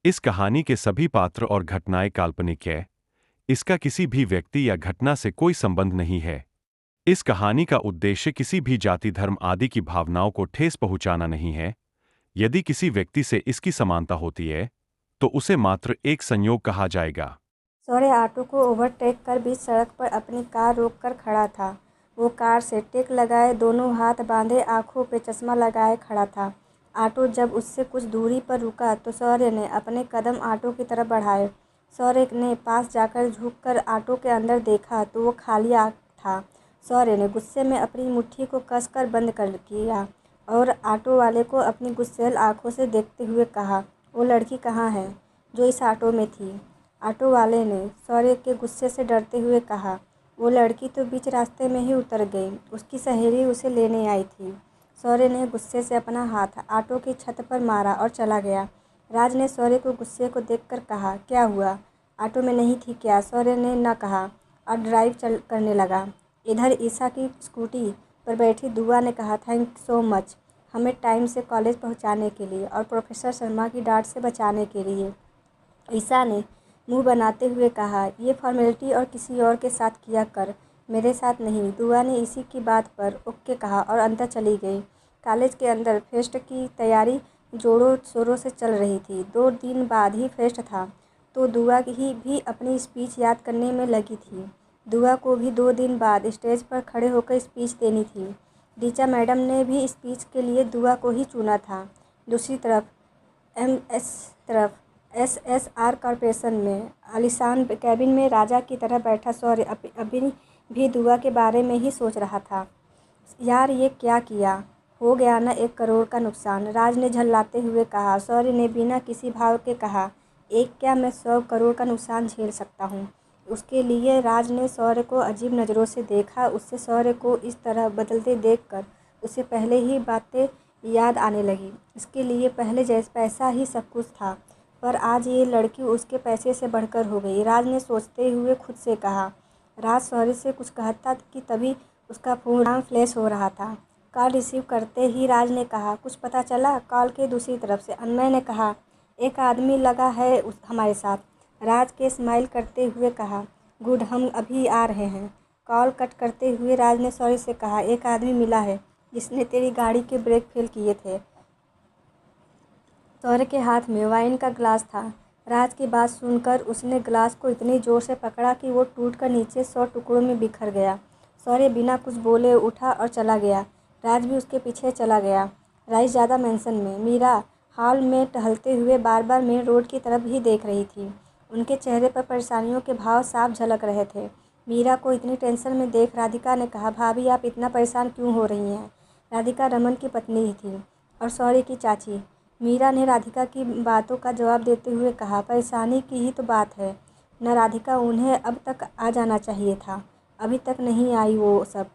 इस कहानी के सभी पात्र और घटनाएं काल्पनिक है। इसका किसी भी व्यक्ति या घटना से कोई संबंध नहीं है। इस कहानी का उद्देश्य किसी भी जाति, धर्म आदि की भावनाओं को ठेस पहुंचाना नहीं है। यदि किसी व्यक्ति से इसकी समानता होती है, तो उसे मात्र एक संयोग कहा जाएगा। सौर्य ऑटो को ओवरटेक कर बीच सड़क पर अपनी कार रोककर खड़ा था। वो कार से टेक लगाए, दोनों हाथ बांधे, आंखों पे चश्मा लगाए खड़ा था। ऑटो जब उससे कुछ दूरी पर रुका तो सौर्य ने अपने कदम ऑटो की तरफ बढ़ाए। सौर्य ने पास जाकर झुककर ऑटो के अंदर देखा तो वो खाली था। सौर्य ने गुस्से में अपनी मुट्ठी को कसकर बंद कर किया और ऑटो वाले को अपनी गुस्सैल आंखों से देखते हुए कहा, वो लड़की कहाँ है जो इस ऑटो में थी? ऑटो वाले ने सौर्य के गुस्से से डरते हुए कहा, वो लड़की तो बीच रास्ते में ही उतर गई, उसकी सहेली उसे लेने आई थी। सौर्य ने गुस्से से अपना हाथ ऑटो की छत पर मारा और चला गया। राज ने सौर्य को गुस्से को देखकर कहा, क्या हुआ, ऑटो में नहीं थी क्या? सौर्य ने न कहा और ड्राइव करने लगा। इधर ईशा की स्कूटी पर बैठी दुआ ने कहा, थैंक सो मच हमें टाइम से कॉलेज पहुंचाने के लिए और प्रोफेसर शर्मा की डांट से बचाने के लिए। ईशा ने मुंह बनाते हुए कहा, ये फॉर्मेलिटी और किसी और के साथ किया कर, मेरे साथ नहीं। दुआ ने इसी की बात पर ओके कहा और अंदर चली गई। कॉलेज के अंदर फेस्ट की तैयारी जोरों शोरों से चल रही थी। 2 दिन बाद ही फेस्ट था तो दुआ ही भी अपनी स्पीच याद करने में लगी थी। दुआ को भी 2 दिन बाद स्टेज पर खड़े होकर स्पीच देनी थी। रीचा मैडम ने भी स्पीच के लिए दुआ को ही चुना था। दूसरी तरफ एसएसआर कॉर्पोरेशन में आलीशान कैबिन में राजा की तरह बैठा सौर्य अभी भी दुआ के बारे में ही सोच रहा था। यार ये क्या किया, हो गया ना 1 करोड़ का नुकसान, राज ने झल्लाते हुए कहा। सौर्य ने बिना किसी भाव के कहा, एक क्या, मैं 100 करोड़ का नुकसान झेल सकता हूँ। उसके लिए राज ने सौर्य को अजीब नज़रों से देखा। उससे सौर्य को इस तरह बदलते देखकर उसे पहले ही बातें याद आने लगी। इसके लिए पहले जैसे पैसा ही सब कुछ था, पर आज ये लड़की उसके पैसे से बढ़कर हो गई। राज ने सोचते हुए खुद से कहा। राज सौर्य से कुछ कहता कि तभी उसका फ़ोन फ्लैश हो रहा था। कॉल रिसीव करते ही राज ने कहा, कुछ पता चला? कॉल के दूसरी तरफ से अनमय ने कहा, एक आदमी लगा है हमारे साथ। राज के स्माइल करते हुए कहा, गुड, हम अभी आ रहे हैं। कॉल कट करते हुए राज ने सौर्य से कहा, एक आदमी मिला है जिसने तेरी गाड़ी के ब्रेक फेल किए थे। सौर्य के हाथ में वाइन का ग्लास था। राज की बात सुनकर उसने ग्लास को इतनी जोर से पकड़ा कि वो टूटकर नीचे 100 टुकड़ों में बिखर गया। सौर्य बिना कुछ बोले उठा और चला गया। राज भी उसके पीछे चला गया। राइस ज़्यादा मैंसन में मीरा हॉल में टहलते हुए बार बार मेन रोड की तरफ ही देख रही थी। उनके चेहरे पर परेशानियों के भाव साफ झलक रहे थे। मीरा को इतनी टेंशन में देख राधिका ने कहा, भाभी आप इतना परेशान क्यों हो रही हैं? राधिका रमन की पत्नी ही थी और सौर्य की चाची। मीरा ने राधिका की बातों का जवाब देते हुए कहा, परेशानी की ही तो बात है न राधिका, उन्हें अब तक आ जाना चाहिए था, अभी तक नहीं आई वो सब।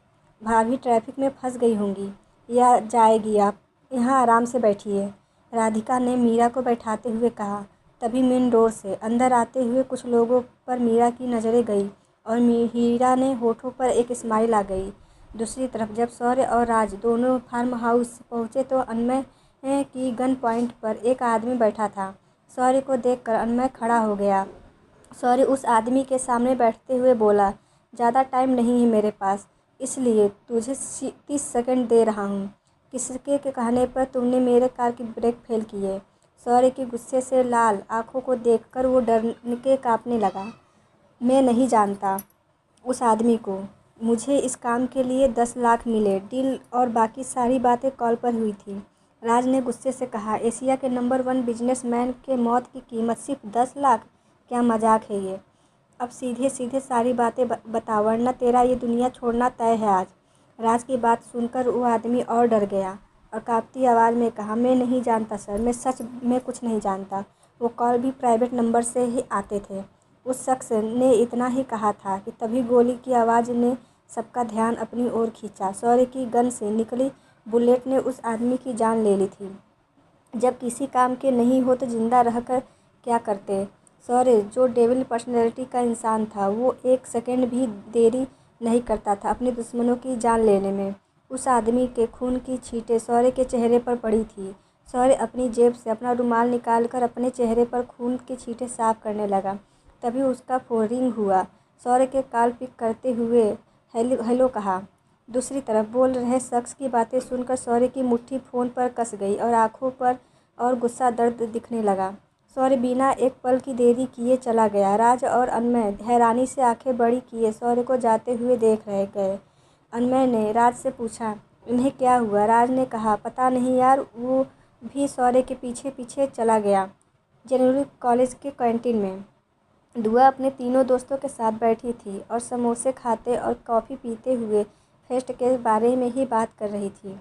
भाभी ट्रैफिक में फंस गई होंगी या जाएगी, आप यहाँ आराम से बैठिए, राधिका ने मीरा को बैठाते हुए कहा। तभी मेन डोर से अंदर आते हुए कुछ लोगों पर मीरा की नज़रें गई और मीरा ने होठों पर एक स्माइल आ गई। दूसरी तरफ जब सौर्य और राज दोनों फार्म हाउस पहुँचे तो अनमय की गन पॉइंट पर एक आदमी बैठा था। सौर्य को देखकर अनमय खड़ा हो गया। सौर्य उस आदमी के सामने बैठते हुए बोला, ज़्यादा टाइम नहीं है मेरे पास, इसलिए तुझे 30 सेकंड दे रहा हूँ। किसके के कहने पर तुमने मेरे कार की ब्रेक फेल की है? सौर्य की गुस्से से लाल आंखों को देखकर वो डर के कांपने लगा। मैं नहीं जानता उस आदमी को, मुझे इस काम के लिए 10 लाख मिले, डील और बाकी सारी बातें कॉल पर हुई थी। राज ने गुस्से से कहा, एशिया के नंबर 1 बिजनेसमैन के मौत की कीमत सिर्फ 10 लाख? क्या मजाक है ये? अब सीधे सीधे सारी बातें बता, वरना तेरा ये दुनिया छोड़ना तय है आज। राज की बात सुनकर वो आदमी और डर गया और कांपती आवाज़ में कहा, मैं नहीं जानता सर, मैं सच में कुछ नहीं जानता। वो कॉल भी प्राइवेट नंबर से ही आते थे। उस शख्स ने इतना ही कहा था कि तभी गोली की आवाज़ ने सबका ध्यान अपनी ओर खींचा। सौर्य की गन से निकली बुलेट ने उस आदमी की जान ले ली थी। जब किसी काम के नहीं हो तो जिंदा रहकर क्या करते? सौर्य जो डेविल पर्सनैलिटी का इंसान था, वो 1 सेकंड भी देरी नहीं करता था अपने दुश्मनों की जान लेने में। उस आदमी के खून की छींटें सौर्य के चेहरे पर पड़ी थी। शौर्य अपनी जेब से अपना रुमाल निकालकर अपने चेहरे पर खून के छींटे साफ करने लगा। तभी उसका फ़ोन रिंग हुआ। शौर्य के कॉल पिक करते हुए हेलो हेलो कहा। दूसरी तरफ बोल रहे शख्स की बातें सुनकर शौर्य की मुट्ठी फ़ोन पर कस गई और आंखों पर और गुस्सा दर्द दिखने लगा। शौर्य बिना एक पल की देरी किए चला गया। राज और अनमय हैरानी से आंखें बड़ी किए शौर्य को जाते हुए देख रहे गए। अनमय ने राज से पूछा, इन्हें क्या हुआ? राज ने कहा, पता नहीं यार। वो भी शौर्य के पीछे पीछे चला गया। जनरल कॉलेज के कैंटीन में दुआ अपने तीनों दोस्तों के साथ बैठी थी और समोसे खाते और कॉफ़ी पीते हुए फेस्ट के बारे में ही बात कर रही थी।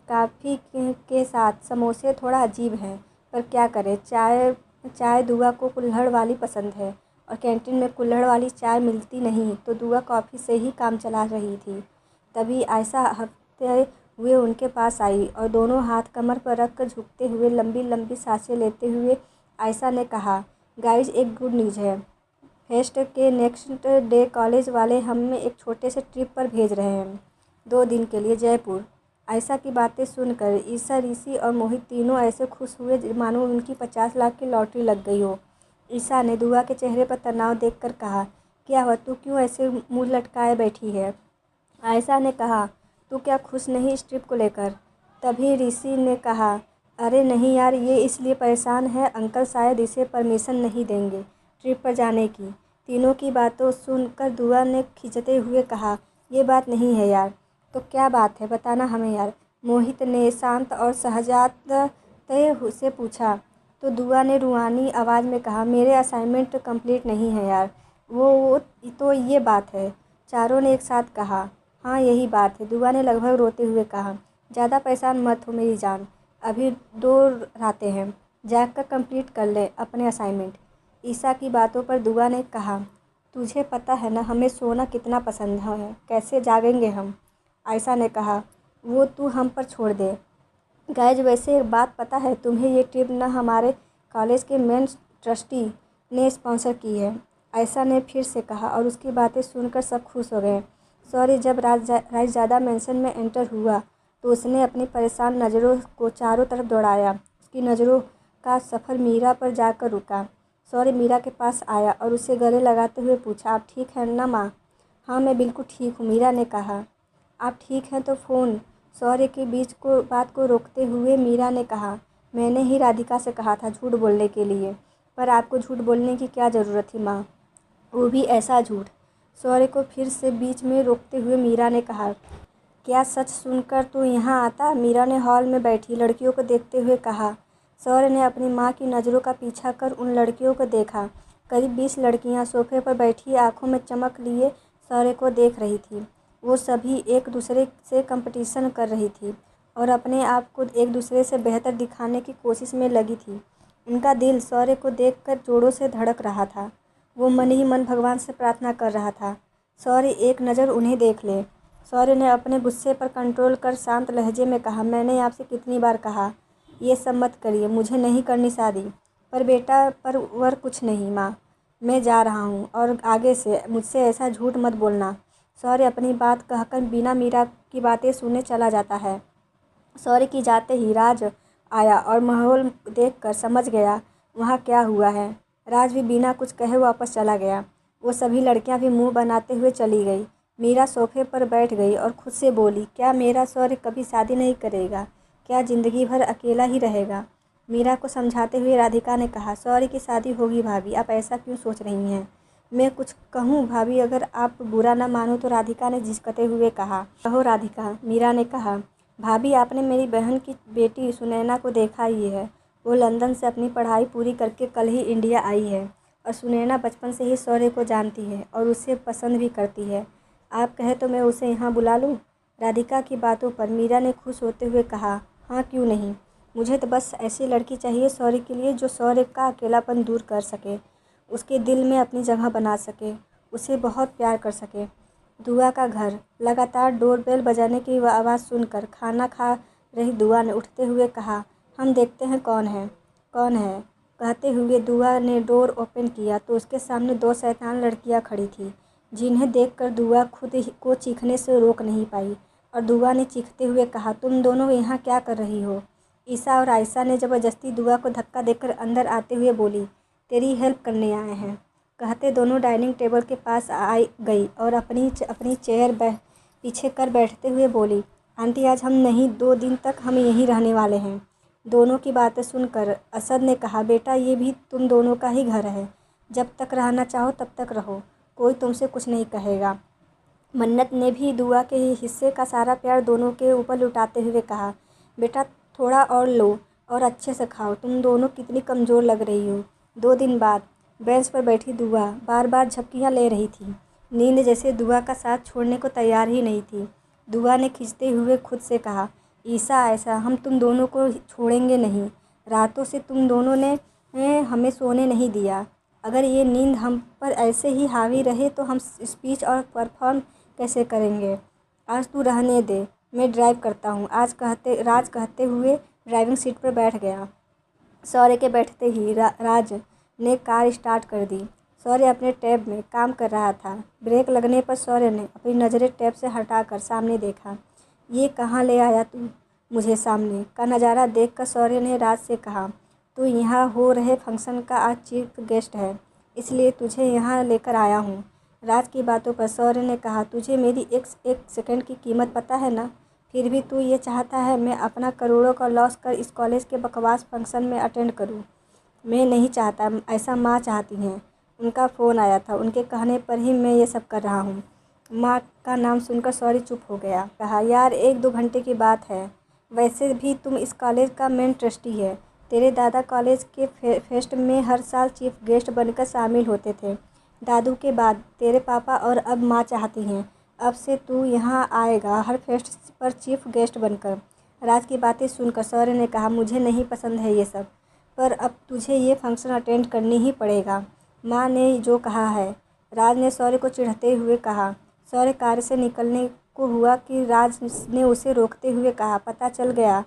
कॉफ़ी के साथ समोसे थोड़ा अजीब हैं, पर क्या करें, चाय दुआ को कुल्हड़ वाली पसंद है और कैंटीन में कुल्हड़ वाली चाय मिलती नहीं, तो दुआ कॉफ़ी से ही काम चला रही थी। तभी आयशा हंसते हुए उनके पास आई और दोनों हाथ कमर पर रख कर झुकते हुए लंबी लंबी सांसें लेते हुए आयशा ने कहा, गाइज एक गुड न्यूज़ है। फेस्ट के नेक्स्ट डे कॉलेज वाले हमें एक छोटे से ट्रिप पर भेज रहे हैं, 2 दिन के लिए जयपुर। आयशा की बातें सुनकर ईशा, ऋषि और मोहित तीनों ऐसे खुश हुए मानो उनकी 50 लाख की लॉटरी लग गई हो। ईशा ने दुआ के चेहरे पर तनाव देखकर कहा, क्या हुआ, तू क्यों ऐसे मुँह लटकाए बैठी है? आयशा ने कहा, तू क्या खुश नहीं इस ट्रिप को लेकर? तभी ऋषि ने कहा, अरे नहीं यार, ये इसलिए परेशान है, अंकल शायद इसे परमिशन नहीं देंगे ट्रिप पर जाने की। तीनों की बातों सुनकर दुआ ने खिंचते हुए कहा, ये बात नहीं है यार। तो क्या बात है, बताना हमें यार। मोहित ने शांत और सहजात से पूछा। तो दुआ ने रूहानी आवाज़ में कहा, मेरे असाइनमेंट कंप्लीट नहीं है यार। वो तो ये बात है। चारों ने एक साथ कहा, हाँ यही बात है। दुआ ने लगभग रोते हुए कहा, ज़्यादा परेशान मत हो मेरी जान, अभी 2 रातें हैं, जाग कर कंप्लीट कर ले अपने असाइनमेंट। ईशा की बातों पर दुआ ने कहा, तुझे पता है ना हमें सोना कितना पसंद है, कैसे जागेंगे हम? आयशा ने कहा, वो तू हम पर छोड़ दे। गाइज वैसे एक बात पता है तुम्हें, ये ट्रिप ना हमारे कॉलेज के मेन ट्रस्टी ने स्पॉन्सर की है। आयशा ने फिर से कहा और उसकी बातें सुनकर सब खुश हो गए। सॉरी, जब राजज़्यादा मेंशन में एंटर हुआ तो उसने अपनी परेशान नज़रों को चारों तरफ दौड़ाया। उसकी नज़रों का सफ़र मीरा पर जाकर रुका। सॉरी मीरा के पास आया और उसे गले लगाते हुए पूछा, आप ठीक हैं ना माँ? हाँ मैं बिल्कुल ठीक हूँ, मीरा ने कहा। आप ठीक हैं तो फ़ोन? सॉरी के बीच को बात को रोकते हुए मीरा ने कहा, मैंने ही राधिका से कहा था झूठ बोलने के लिए, पर आपको झूठ बोलने की क्या ज़रूरत थी माँ, वो भी ऐसा झूठ। सॉरी को फिर से बीच में रोकते हुए मीरा ने कहा, क्या सच सुनकर तू यहाँ आता? मीरा ने हॉल में बैठी लड़कियों को देखते हुए कहा। सौर्य ने अपनी माँ की नज़रों का पीछा कर उन लड़कियों को देखा। करीब 20 लड़कियाँ सोफे पर बैठी आंखों में चमक लिए सौर्य को देख रही थी। वो सभी एक दूसरे से कंपटीशन कर रही थी और अपने आप को एक दूसरे से बेहतर दिखाने की कोशिश में लगी थी। उनका दिल सौर्य को देखकर जोरों से धड़क रहा था। वो मन ही मन भगवान से प्रार्थना कर रहा था, सौर्य एक नज़र उन्हें देख ले। सौर्य ने अपने गुस्से पर कंट्रोल कर शांत लहजे में कहा, मैंने आपसे कितनी बार कहा ये सब मत करिए, मुझे नहीं करनी शादी। पर बेटा पर वर कुछ नहीं माँ, मैं जा रहा हूँ और आगे से मुझसे ऐसा झूठ मत बोलना। सौर्य अपनी बात कहकर बिना मीरा की बातें सुने चला जाता है। सौर्य की जाते ही राज आया और माहौल देखकर समझ गया वहाँ क्या हुआ है। राज भी बिना कुछ कहे वापस चला गया। वो सभी लड़कियाँ भी मुंह बनाते हुए चली गई। मीरा सोफे पर बैठ गई और खुद से बोली, क्या मेरा सौर्य कभी शादी नहीं करेगा? क्या ज़िंदगी भर अकेला ही रहेगा? मीरा को समझाते हुए राधिका ने कहा, सौर्य की शादी होगी भाभी, आप ऐसा क्यों सोच रही हैं? मैं कुछ कहूँ भाभी, अगर आप बुरा ना मानो तो? राधिका ने झिझकते हुए कहा। कहो राधिका, मीरा ने कहा। भाभी आपने मेरी बहन की बेटी सुनैना को देखा ही है, वो लंदन से अपनी पढ़ाई पूरी करके कल ही इंडिया आई है और सुनैना बचपन से ही सौर्य को जानती है और उसे पसंद भी करती है। आप कहे तो मैं उसे यहाँ बुला लूँ? राधिका की बातों पर मीरा ने खुश होते हुए कहा, हाँ क्यों नहीं, मुझे तो बस ऐसी लड़की चाहिए सौर्य के लिए जो सौर्य का अकेलापन दूर कर सके, उसके दिल में अपनी जगह बना सके, उसे बहुत प्यार कर सके। दुआ का घर। लगातार डोरबेल बजाने की आवाज़ सुनकर खाना खा रही दुआ ने उठते हुए कहा, हम देखते हैं कौन है। कौन है? कहते हुए दुआ ने डोर ओपन किया तो उसके सामने 2 शैतान लड़कियां खड़ी थीं, जिन्हें देखकर दुआ खुद ही को चीखने से रोक नहीं पाई और दुआ ने चीखते हुए कहा, तुम दोनों यहाँ क्या कर रही हो? ईसा और आयशा ने ज़बरदस्ती दुआ को धक्का देकर अंदर आते हुए बोली, तेरी हेल्प करने आए हैं। कहते दोनों डाइनिंग टेबल के पास आई गई और अपनी चेयर पीछे कर बैठते हुए बोली, आंटी आज हम नहीं, 2 दिन तक हम यहीं रहने वाले हैं। दोनों की बातें सुनकर असद ने कहा, बेटा ये भी तुम दोनों का ही घर है, जब तक रहना चाहो तब तक रहो, कोई तुमसे कुछ नहीं कहेगा। मन्नत ने भी दुआ के हिस्से का सारा प्यार दोनों के ऊपर लुटाते हुए कहा, बेटा थोड़ा और लो और अच्छे से खाओ, तुम दोनों कितनी कमज़ोर लग रही हो। 2 दिन बाद बेंच पर बैठी दुआ बार बार झपकियाँ ले रही थी। नींद जैसे दुआ का साथ छोड़ने को तैयार ही नहीं थी। दुआ ने खिंचते हुए खुद से कहा, ईसा आयशा हम तुम दोनों को छोड़ेंगे नहीं। रातों से तुम दोनों ने हमें सोने नहीं दिया। अगर ये नींद हम पर ऐसे ही हावी रहे तो हम स्पीच और परफॉर्म कैसे करेंगे। आज तू रहने दे, मैं ड्राइव करता हूँ। राज कहते हुए ड्राइविंग सीट पर बैठ गया। शौर्य के बैठते ही राज ने कार स्टार्ट कर दी। शौर्य अपने टैब में काम कर रहा था। ब्रेक लगने पर शौर्य ने अपनी नज़रें टैब से हटाकर सामने देखा। ये कहाँ ले आया तू मुझे? सामने का नज़ारा देखकर शौर्य ने राज से कहा, तू यहाँ हो रहे फंक्शन का आज चीफ गेस्ट है, इसलिए तुझे यहाँ लेकर आया हूँ। राज की बातों पर शौर्य ने कहा, तुझे मेरी एक सेकंड की कीमत पता है ना? फिर भी तू ये चाहता है मैं अपना करोड़ों का लॉस कर इस कॉलेज के बकवास फंक्शन में अटेंड करूँ? मैं नहीं चाहता, ऐसा माँ चाहती हैं। उनका फ़ोन आया था, उनके कहने पर ही मैं ये सब कर रहा हूँ। माँ का नाम सुनकर शौर्य चुप हो गया। कहा, यार 1-2 घंटे की बात है, वैसे भी तुम इस कॉलेज का मेन ट्रस्टी है। तेरे दादा कॉलेज के फेस्ट में हर साल चीफ गेस्ट बनकर शामिल होते थे। दादू के बाद तेरे पापा और अब माँ चाहती हैं अब से तू यहाँ आएगा हर फेस्ट पर चीफ गेस्ट बनकर। राज की बातें सुनकर शौर्य ने कहा, मुझे नहीं पसंद है ये सब, पर अब तुझे ये फंक्शन अटेंड करनी ही पड़ेगा, माँ ने जो कहा है। राज ने शौर्य को चिढ़ते हुए कहा। शौर्य कार से निकलने को हुआ कि राज ने उसे रोकते हुए कहा, पता चल गया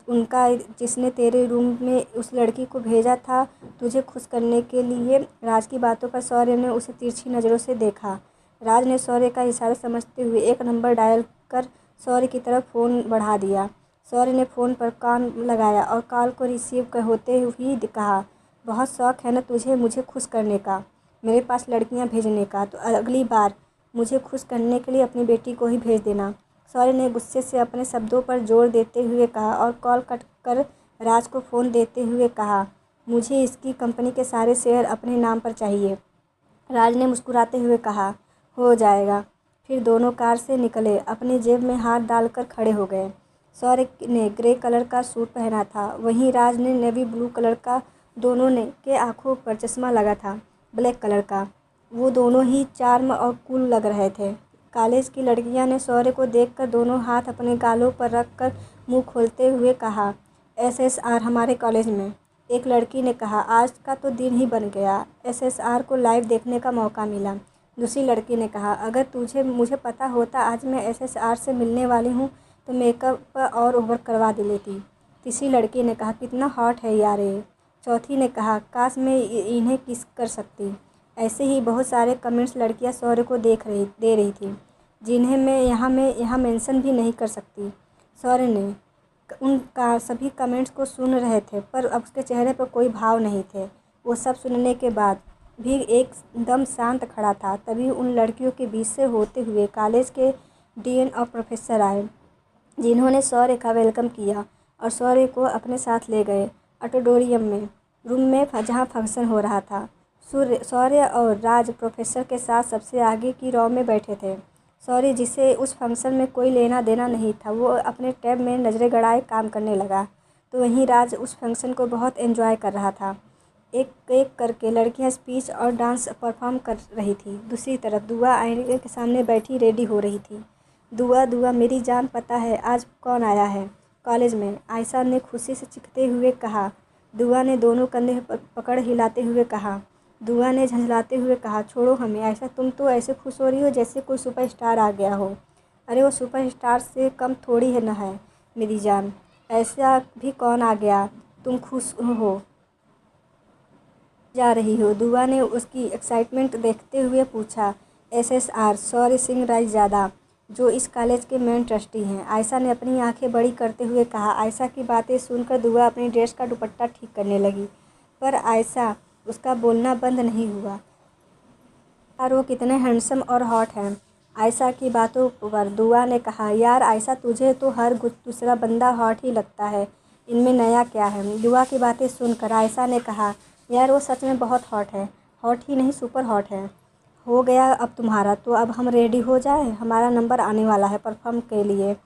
उनका, जिसने तेरे रूम में उस लड़की को भेजा था तुझे खुश करने के लिए। राज की बातों पर शौर्य ने उसे तिरछी नज़रों से देखा। राज ने शौर्य का इशारा समझते हुए एक नंबर डायल कर शौर्य की तरफ फ़ोन बढ़ा दिया। शौर्य ने फ़ोन पर कान लगाया और कॉल को रिसीव होते ही कहा, बहुत शौक़ है ना तुझे मुझे खुश करने का, मेरे पास लड़कियां भेजने का, तो अगली बार मुझे खुश करने के लिए अपनी बेटी को ही भेज देना। शौर्य ने गुस्से से अपने शब्दों पर जोर देते हुए कहा और कॉल कट कर राज को फ़ोन देते हुए कहा, मुझे इसकी कंपनी के सारे शेयर अपने नाम पर चाहिए। राज ने मुस्कुराते हुए कहा, हो जाएगा। फिर दोनों कार से निकले, अपनी जेब में हाथ डालकर खड़े हो गए। शौर्य ने ग्रे कलर का सूट पहना था, वहीं राज ने नेवी ब्लू कलर का। दोनों ने के आँखों पर चश्मा लगा था ब्लैक कलर का। वो दोनों ही चार्म और कूल लग रहे थे। कॉलेज की लड़कियां ने शौर्य को देखकर दोनों हाथ अपने गालों पर रखकर मुंह खोलते हुए कहा, एसएसआर हमारे कॉलेज में। एक लड़की ने कहा, आज का तो दिन ही बन गया, एसएसआर को लाइव देखने का मौका मिला। दूसरी लड़की ने कहा, अगर मुझे पता होता आज मैं एसएसआर से मिलने वाली हूँ तो मेकअप और ओवर करवा लेती। तीसरी लड़की ने कहा, कितना हॉट है यार ये। चौथी ने कहा, काश मैं इन्हें किस कर सकती। ऐसे ही बहुत सारे कमेंट्स लड़कियां शौर्य को दे रही थी, जिन्हें मैं यहाँ मेंशन भी नहीं कर सकती। शौर्य ने उनका सभी कमेंट्स को सुन रहे थे, पर अब उसके चेहरे पर कोई भाव नहीं थे। वो सब सुनने के बाद भी एकदम शांत खड़ा था। तभी उन लड़कियों के बीच से होते हुए कॉलेज के डीन और प्रोफेसर आए, जिन्होंने शौर्य का वेलकम किया और शौर्य को अपने साथ ले गए ऑडिटोरियम में, रूम में जहाँ फंक्शन हो रहा था। शौर्य और राज प्रोफेसर के साथ सबसे आगे की रो में बैठे थे। शौर्य, जिसे उस फंक्शन में कोई लेना देना नहीं था, वो अपने टैब में नज़रें गड़ाए काम करने लगा, तो वहीं राज उस फंक्शन को बहुत एंजॉय कर रहा था। एक एक करके लड़कियां स्पीच और डांस परफॉर्म कर रही थी। दूसरी तरफ दुआ आईने के सामने बैठी रेडी हो रही थी। दुआ मेरी जान, पता है आज कौन आया है कॉलेज में? आयशा ने खुशी से चीखते हुए कहा। दुआ ने दोनों कंधे पकड़ हिलाते हुए कहा। दुआ ने झंझलाते हुए कहा, छोड़ो हमें आयशा, तुम तो ऐसे खुश हो रही हो जैसे कोई सुपरस्टार आ गया हो। अरे वो सुपरस्टार से कम थोड़ी है, न है मेरी जान, ऐसा भी कौन आ गया, तुम खुश हो जा रही हो? दुआ ने उसकी एक्साइटमेंट देखते हुए पूछा। एसएसआर, शौर्य सिंह रायजादा, जो इस कॉलेज के मेन ट्रस्टी हैं। आयशा ने अपनी आंखें बड़ी करते हुए कहा। आयशा की बातें सुनकर दुआ अपनी ड्रेस का दुपट्टा ठीक करने लगी, पर आयशा उसका बोलना बंद नहीं हुआ। यार वो कितने हैंडसम और हॉट हैं। आयशा की बातों पर दुआ ने कहा, यार आयशा तुझे तो हर दूसरा बंदा हॉट ही लगता है, इनमें नया क्या है। दुआ की बातें सुनकर आयशा ने कहा, यार वो सच में बहुत हॉट है, हॉट ही नहीं सुपर हॉट है। हो गया अब तुम्हारा, तो अब हम रेडी हो जाए, हमारा नंबर आने वाला है परफॉर्म के लिए।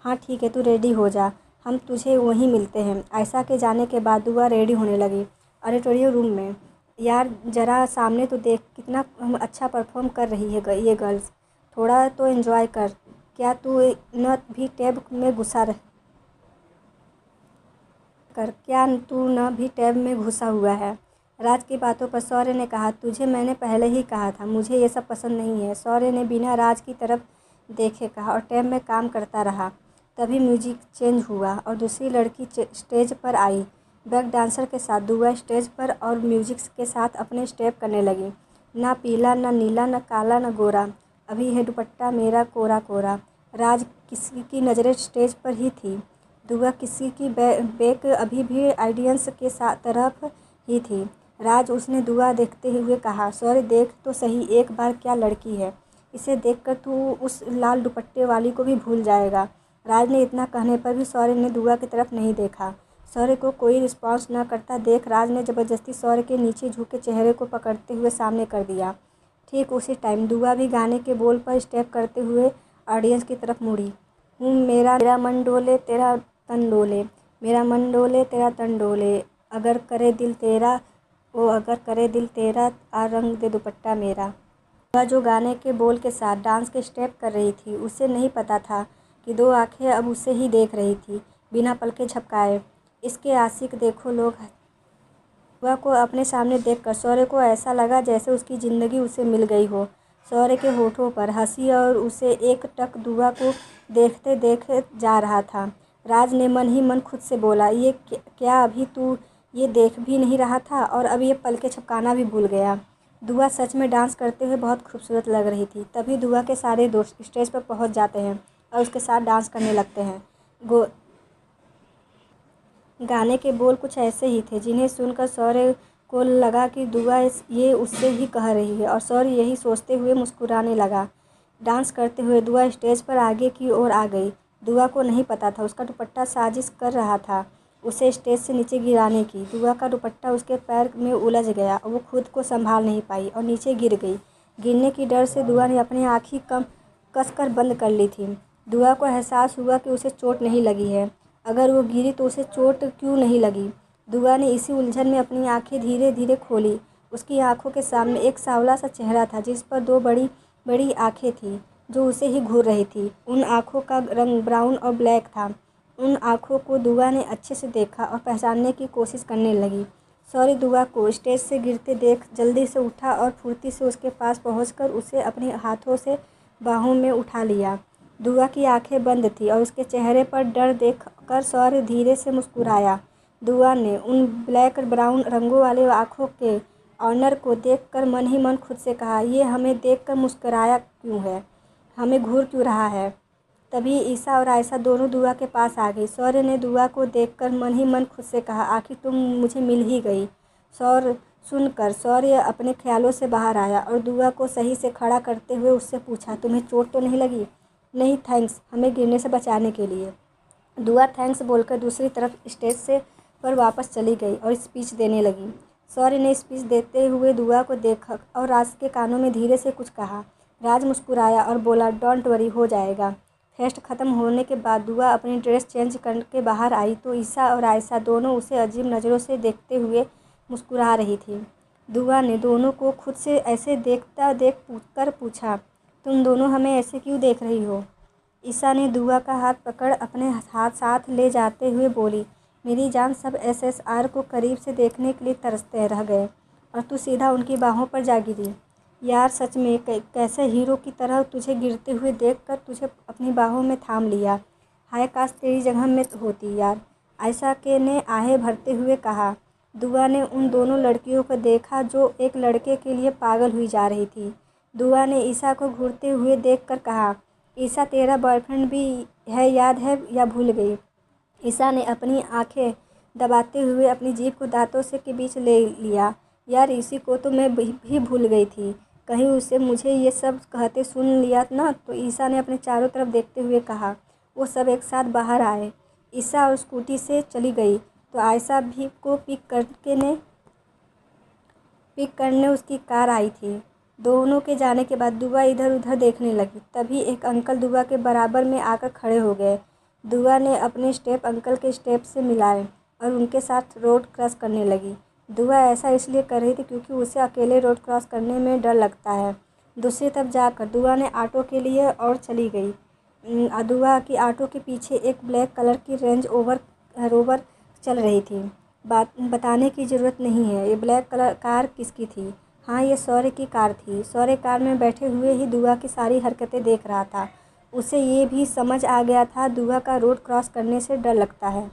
हाँ ठीक है, तू रेडी हो जा, हम तुझे वहीं मिलते हैं। आयशा के जाने के बाद दुआ रेडी होने लगी ऑडिटोरियम रूम में। यार ज़रा सामने तो देख, कितना अच्छा परफॉर्म कर रही है ये गर्ल्स, थोड़ा तो एंजॉय कर। क्या तू न भी टैब में घुसा हुआ है। राज की बातों पर शौर्य ने कहा, तुझे मैंने पहले ही कहा था, मुझे ये सब पसंद नहीं है। शौर्य ने बिना राज की तरफ देखे कहा और टैब में काम करता रहा। तभी म्यूजिक चेंज हुआ और दूसरी लड़की स्टेज पर आई बैक डांसर के साथ। दुआ स्टेज पर और म्यूजिक के साथ अपने स्टेप करने लगी। ना पीला, ना नीला, ना काला, ना गोरा, अभी है दुपट्टा मेरा कोरा कोरा। राज किसी की नज़रें स्टेज पर ही थी। दुआ किसी की बैक अभी भी ऑडियंस के तरफ ही थी। राज, उसने दुआ देखते हुए कहा, सॉरी देख तो सही एक बार, क्या लड़की है, इसे देखकर तू उस लाल दुपट्टे वाली को भी भूल जाएगा। राज ने इतना कहने पर भी शौर्य ने दुआ की तरफ नहीं देखा। शौर्य को कोई रिस्पॉन्स न करता देख राज ने ज़बरदस्ती शौर्य के नीचे झुके चेहरे को पकड़ते हुए सामने कर दिया। ठीक उसी टाइम दुआ भी गाने के बोल पर स्टेप करते हुए ऑडियंस की तरफ मुड़ी। मेरा मन डोले तेरा तन डोले, मेरा मन डोले तेरा तन डोले, अगर करे दिल तेरा अगर करे दिल तेरा, आ रंग दे दुपट्टा मेरा। वह जो गाने के बोल के साथ डांस के स्टेप कर रही थी, उसे नहीं पता था कि दो आंखें अब उसे ही देख रही थी बिना पलके झपकाए। इसके आशिक देखो लोग। वह को अपने सामने देखकर शौर्य को ऐसा लगा जैसे उसकी ज़िंदगी उसे मिल गई हो। शौर्य के होठों पर हंसी और उसे एक टक दुआ को देखते देखे जा रहा था। राज ने मन ही मन खुद से बोला, ये क्या अभी तू ये देख भी नहीं रहा था और अब ये पलके झपकाना भी भूल गया। दुआ सच में डांस करते हुए बहुत खूबसूरत लग रही थी। तभी दुआ के सारे दोस्त स्टेज पर पहुंच जाते हैं और उसके साथ डांस करने लगते हैं। गाने के बोल कुछ ऐसे ही थे जिन्हें सुनकर शौर्य को लगा कि दुआ ये उससे ही कह रही है और शौर्य यही सोचते हुए मुस्कुराने लगा। डांस करते हुए दुआ स्टेज पर आगे की ओर आ गई। दुआ को नहीं पता था उसका दुपट्टा साजिश कर रहा था उसे स्टेज से नीचे गिराने की। दुआ का दुपट्टा उसके पैर में उलझ गया और वो खुद को संभाल नहीं पाई और नीचे गिर गई। गिरने की डर से दुआ ने अपनी आँखें कसकर बंद कर ली थी। दुआ को एहसास हुआ कि उसे चोट नहीं लगी है। अगर वो गिरी तो उसे चोट क्यों नहीं लगी। दुआ ने इसी उलझन में अपनी आंखें धीरे धीरे खोली। उसकी आंखों के सामने एक सांवला सा चेहरा था जिस पर दो बड़ी बड़ी आंखें थीं जो उसे ही घूर रही थी। उन आंखों का रंग ब्राउन और ब्लैक था। उन आंखों को दुआ ने अच्छे से देखा और पहचानने की कोशिश करने लगी। सॉरी। दुआ को स्टेज से गिरते देख जल्दी से उठा और फुर्ती से उसके पास पहुंचकर उसे अपने हाथों से बाहों में उठा लिया। दुआ की आंखें बंद थी और उसके चेहरे पर डर देखकर शौर्य धीरे से मुस्कुराया। दुआ ने उन ब्लैक ब्राउन रंगों वाले आँखों के ऑनर को देखकर मन ही मन खुद से कहा, ये हमें देखकर मुस्कुराया क्यों है, हमें घूर क्यों रहा है। तभी ईशा और आयशा दोनों दुआ के पास आ गई। शौर्य ने दुआ को देखकर मन ही मन खुद से कहा, आखिर तुम मुझे मिल ही गई। सुनकर शौर्य अपने ख्यालों से बाहर आया और दुआ को सही से खड़ा करते हुए उससे पूछा, तुम्हें चोट तो नहीं लगी। नहीं थैंक्स, हमें गिरने से बचाने के लिए। दुआ थैंक्स बोलकर दूसरी तरफ स्टेज से पर वापस चली गई और स्पीच देने लगी। शौर्य ने स्पीच देते हुए दुआ को देखा और राज के कानों में धीरे से कुछ कहा। राज मुस्कुराया और बोला, डोंट वरी, हो जाएगा। फेस्ट ख़त्म होने के बाद दुआ अपनी ड्रेस चेंज करके बाहर आई तो ईशा और आयशा दोनों उसे अजीब नज़रों से देखते हुए मुस्कुरा रही थी। दुआ ने दोनों को खुद से ऐसे देख कर पूछा, तुम दोनों हमें ऐसे क्यों देख रही हो। ईशा ने दुआ का हाथ पकड़ अपने हाथ साथ ले जाते हुए बोली, मेरी जान, सब एसएसआर को करीब से देखने के लिए तरसते रह गए और तू सीधा उनकी बाहों पर जा गिरी। यार सच में कैसे हीरो की तरह तुझे गिरते हुए देखकर तुझे अपनी बाहों में थाम लिया। हाय काश तेरी जगह में होती यार, आयशा के ने आहें भरते हुए कहा। दुआ ने उन दोनों लड़कियों को देखा जो एक लड़के के लिए पागल हुई जा रही थी। दुआ ने ईशा को घूरते हुए देखकर कहा, ईसा, तेरा बॉयफ्रेंड भी है, याद है या भूल गई? ईसा ने अपनी आंखें दबाते हुए अपनी जीभ को दांतों से के बीच ले लिया। यार, इसी को तो मैं भी भूल गई थी। कहीं उसे मुझे ये सब कहते सुन लिया ना। तो ईसा ने अपने चारों तरफ देखते हुए कहा। वो सब एक साथ बाहर आए। ईसा और स्कूटी से चली गई तो आयशा भी को पिक करने उसकी कार आई थी। दोनों के जाने के बाद दुआ इधर उधर देखने लगी। तभी एक अंकल दुआ के बराबर में आकर खड़े हो गए। दुआ ने अपने स्टेप अंकल के स्टेप से मिलाए और उनके साथ रोड क्रॉस करने लगी। दुआ ऐसा इसलिए कर रही थी क्योंकि उसे अकेले रोड क्रॉस करने में डर लगता है। दूसरी तरफ जाकर दुआ ने ऑटो के लिए और चली गई। दुआ की ऑटो के पीछे एक ब्लैक कलर की रेंज रोवर चल रही थी। बताने की ज़रूरत नहीं है ये ब्लैक कलर कार किसकी थी। हाँ, ये शौर्य की कार थी। शौर्य कार में बैठे हुए ही दुआ की सारी हरकतें देख रहा था। उसे ये भी समझ आ गया था दुआ का रोड क्रॉस करने से डर लगता है।